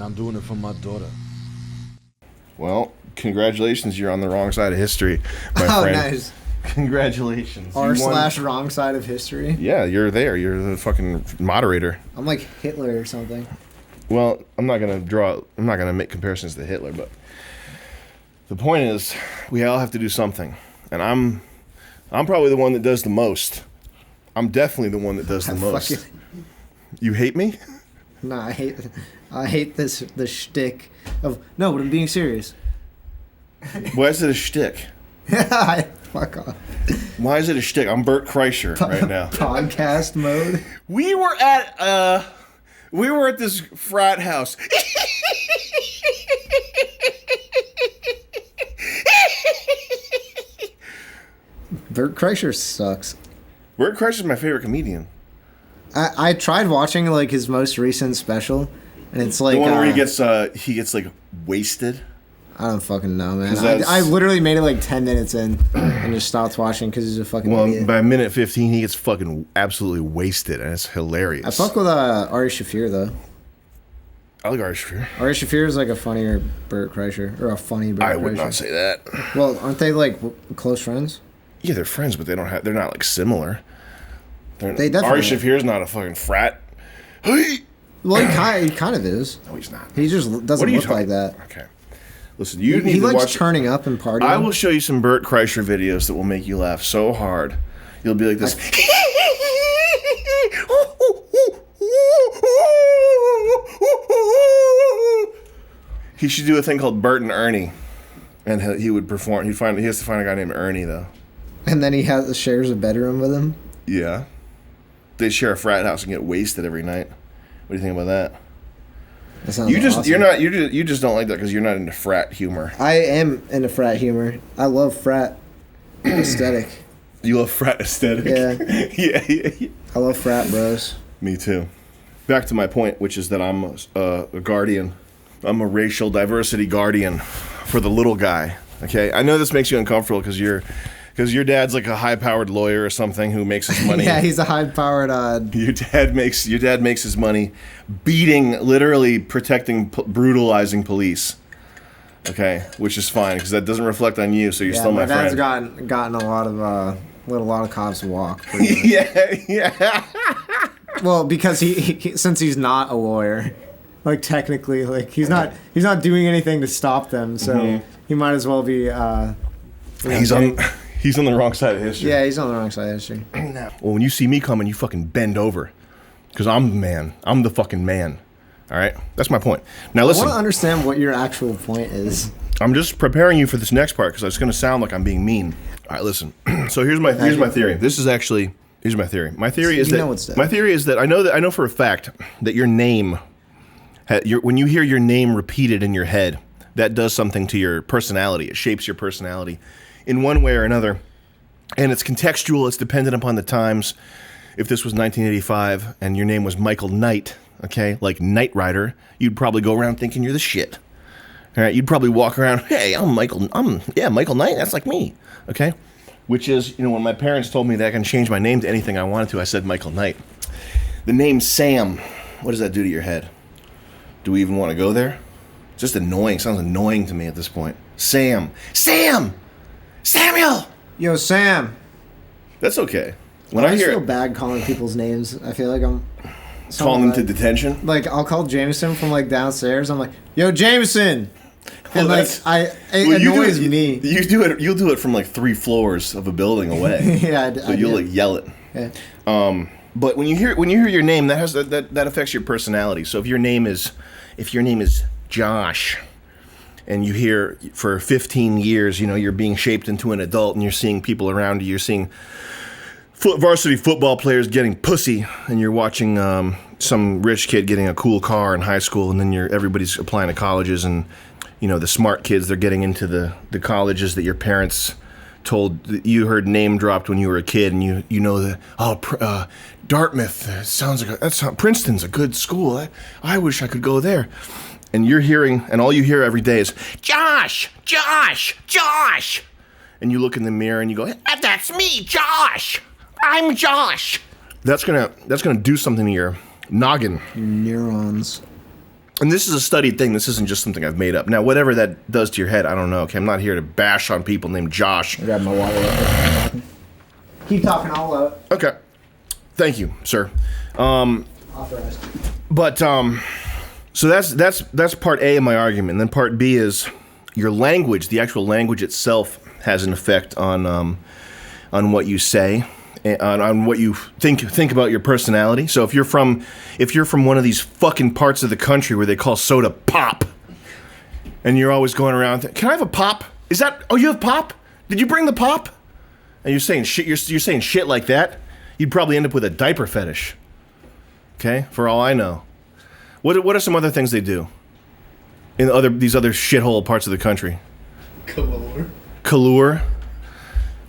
I'm doing it for my daughter. Well, congratulations, you're on the wrong side of history, my friend. Nice. Congratulations. R/wrong side of history? Yeah, you're there. You're the fucking moderator. I'm like Hitler or something. Well, I'm not gonna make comparisons to Hitler, but the point is, we all have to do something. And I'm probably the one that does the most. I'm definitely the one that does the most. You hate me? No, I hate the shtick of no, but I'm being serious. Why is it a shtick? Fuck off. Why is it a shtick? I'm Bert Kreischer right now. Podcast mode. We were at this frat house. Bert Kreischer sucks. Bert Kreischer is my favorite comedian. I tried watching like his most recent special, and it's like the one where he gets like wasted. I don't fucking know, man. I literally made it like 10 minutes in and just stopped watching because he's a fucking idiot. By minute 15, he gets fucking absolutely wasted, and it's hilarious. I fuck with Ari Shaffir, though. I like Ari Shaffir. Ari Shaffir is like a funnier Bert Kreischer, or a funny Bert Kreischer. I would not say that. Well, aren't they like close friends? Yeah, they're friends, but they're not like similar. They definitely Ari Shaffir's not a fucking frat. Well, he kind of is. No, he's not. He just doesn't look like that. Okay. Listen, you need he to likes watch turning up and partying. I will show you some Bert Kreischer videos that will make you laugh so hard. You'll be like this. He should do a thing called Bert and Ernie, and he would perform. He has to find a guy named Ernie though. And then he shares a bedroom with him. Yeah, they share a frat house and get wasted every night. What do you think about that? That sounds awesome. You just don't like that because you're not into frat humor. I am into frat humor. I love frat aesthetic. You love frat aesthetic? Yeah. yeah. I love frat bros. Me too. Back to my point, which is that I'm a guardian. I'm a racial diversity guardian for the little guy. Okay, I know this makes you uncomfortable because your dad's like a high-powered lawyer or something who makes his money. Yeah, he's a high-powered. Your dad makes his money beating, literally protecting, brutalizing police. Okay, which is fine because that doesn't reflect on you, so you're still my friend. My dad's gotten a lot of let a lot of cops walk. yeah. Well, because he since he's not a lawyer, like technically, like he's not doing anything to stop them, so he might as well be. He's on the wrong side of history. Yeah, he's on the wrong side of history. Well, when you see me coming, you fucking bend over, because I'm the man. I'm the fucking man. All right, that's my point. Now listen. I want to understand what your actual point is. I'm just preparing you for this next part because it's going to sound like I'm being mean. All right, listen. So here's my theory. Here's my theory. My theory is that I know for a fact that your name, when you hear your name repeated in your head, that does something to your personality. It shapes your personality in one way or another, and it's contextual. It's dependent upon the times. If this was 1985 and your name was Michael Knight, okay, like Knight Rider, you'd probably go around thinking you're the shit. All right, you'd probably walk around, hey, Michael Knight, that's like me, okay? Which is, when my parents told me that I can change my name to anything I wanted to, I said Michael Knight. The name Sam, what does that do to your head? Do we even want to go there? It's just annoying. Sounds annoying to me at this point. Samuel! Yo, Sam! That's okay. I feel bad calling people's names. I feel like I'm... Calling them to detention? Like, I'll call Jameson from, like, downstairs. I'm like, yo, Jameson! And, it annoys me. You'll do it from, like, 3 floors of a building away. Yeah, So you'll, like, yell it. Yeah. But when you hear your name, that affects your personality. So if your name is Josh, and you hear for 15 years, you're being shaped into an adult, and you're seeing people around you, you're seeing varsity football players getting pussy, and you're watching some rich kid getting a cool car in high school, and then everybody's applying to colleges, and the smart kids, they're getting into the colleges that your parents told that you heard name dropped when you were a kid, and you know that Dartmouth sounds like Princeton's a good school. I wish I could go there. And you're hearing, and all you hear every day is Josh, and you look in the mirror and you go, that's me, Josh. I'm Josh. That's gonna do something to your noggin. Neurons. And this is a studied thing. This isn't just something I've made up. Now, whatever that does to your head, I don't know. Okay, I'm not here to bash on people named Josh. I grab my water. Keep talking all out. Okay. Thank you, sir. Authorized. But so that's part A of my argument. And then part B is your language, the actual language itself, has an effect on what you say, on what you think about your personality. So if you're from one of these fucking parts of the country where they call soda pop, and you're always going around, can I have a pop? Is that? Oh, you have pop? Did you bring the pop? And you're saying shit. You're saying shit like that. You'd probably end up with a diaper fetish. Okay, for all I know. What are some other things they do in these other shithole parts of the country? Kalure.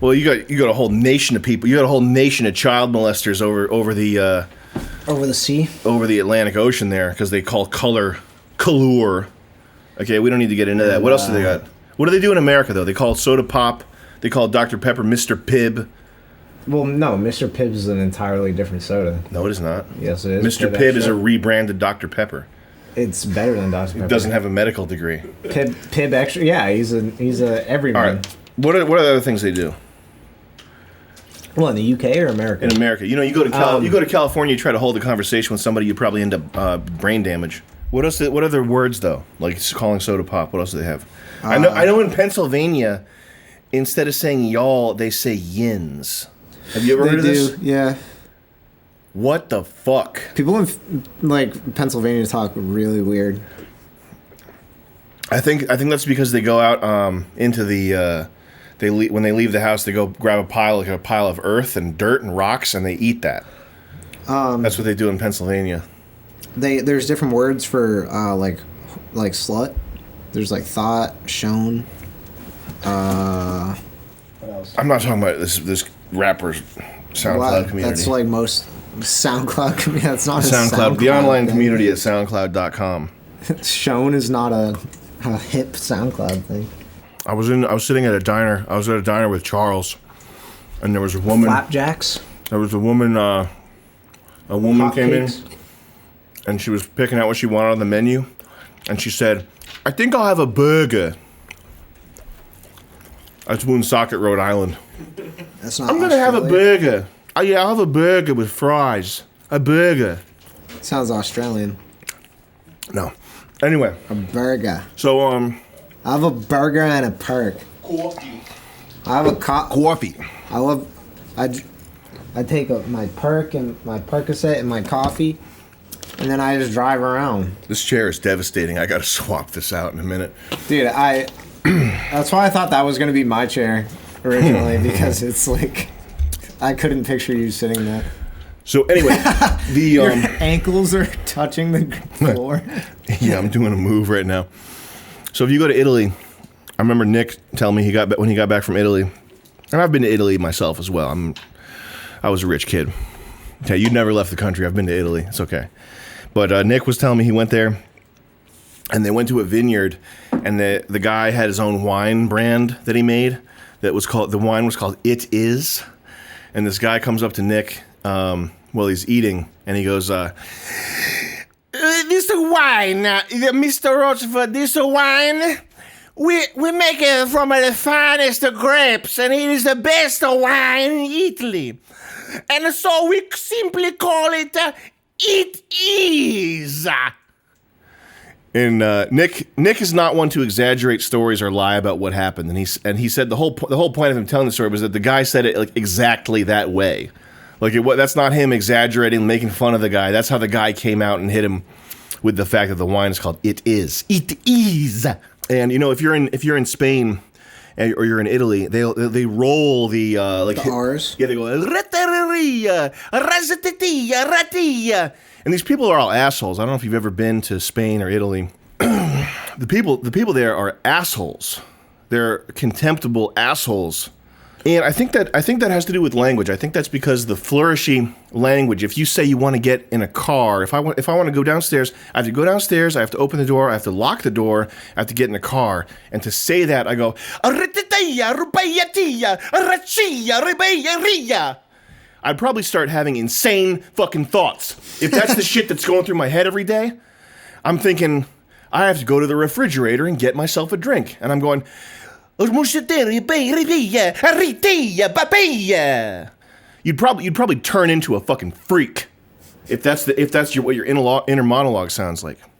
Well, you got a whole nation of people. You got a whole nation of child molesters over the sea, over the Atlantic Ocean there, because they call color Kalure. Okay, we don't need to get into that. What else do they got? What do they do in America though? They call soda pop. They call Dr. Pepper Mr. Pibb. Well, no, Mr. Pibb is an entirely different soda. No, it is not. Yes, it is. Mr. Pibb is a rebranded Dr. Pepper. It's better than Dr. Pepper. He doesn't have a medical degree. Pibb extra. Yeah, he's a everyman. All right. What are the other things they do? Well, in the UK or America? In America. You know, you go to California, you try to hold a conversation with somebody, you probably end up brain damage. What else? What other words though? Like calling soda pop. What else do they have? I know in Pennsylvania, instead of saying y'all, they say yins. Have you ever heard of this? Yeah. What the fuck? People in like Pennsylvania talk really weird. I think that's because they go out into the when they leave the house, they go grab a pile of earth and dirt and rocks, and they eat that. That's what they do in Pennsylvania. There's different words for like slut. There's like thought, shown. What else? I'm not talking about this rapper's SoundCloud community. That's like most SoundCloud community. That's not SoundCloud. The online community at SoundCloud.com. Shown is not a hip SoundCloud thing. I was sitting at a diner. I was at a diner with Charles, and there was a woman. Flapjacks. There was a woman. A woman Hot came cakes. in, and she was picking out what she wanted on the menu, and she said, "I think I'll have a burger." That's Woonsocket, Rhode Island. That's not. I'm gonna have a burger. Oh yeah, I'll have a burger with fries. A burger. Sounds Australian. No. Anyway. A burger. So I have a burger and a perk. Coffee. I have a coffee. I take my perk and my Percocet and my coffee, and then I just drive around. This chair is devastating. I gotta swap this out in a minute. Dude, that's why I thought that was gonna be my chair originally, because it's like I couldn't picture you sitting there. So anyway, Your ankles are touching the floor. Yeah, I'm doing a move right now. So if you go to Italy, I remember Nick telling me when he got back from Italy, and I've been to Italy myself as well. I was a rich kid. Okay, you never left the country. I've been to Italy. It's okay. But Nick was telling me he went there, and they went to a vineyard, and the guy had his own wine brand that he made. The wine was called It Is, and this guy comes up to Nick while he's eating, and he goes, "This wine, Mr. Rochefort, this wine, we make it from the finest grapes, and it is the best wine in Italy. And so we simply call it It Is." And Nick is not one to exaggerate stories or lie about what happened. And he said the whole point of him telling the story was that the guy said it like exactly that way. Like that's not him exaggerating, making fun of the guy. That's how the guy came out and hit him with the fact that the wine is called It Is. It Is. And you know, if you're in Spain or you're in Italy, they roll the R's. Yeah, they go rateria, razatetia, ratia. And these people are all assholes. I don't know if you've ever been to Spain or Italy. The people there are assholes. They're contemptible assholes. And I think that has to do with language. I think that's because the flourishy language. If you say you want to get in a car, if I want to go downstairs, I have to go downstairs. I have to open the door. I have to lock the door. I have to get in a car. And to say that, I go, I'd probably start having insane fucking thoughts. If that's the shit that's going through my head every day, I'm thinking, I have to go to the refrigerator and get myself a drink. And I'm going, you'd probably turn into a fucking freak if that's what your inner monologue sounds like.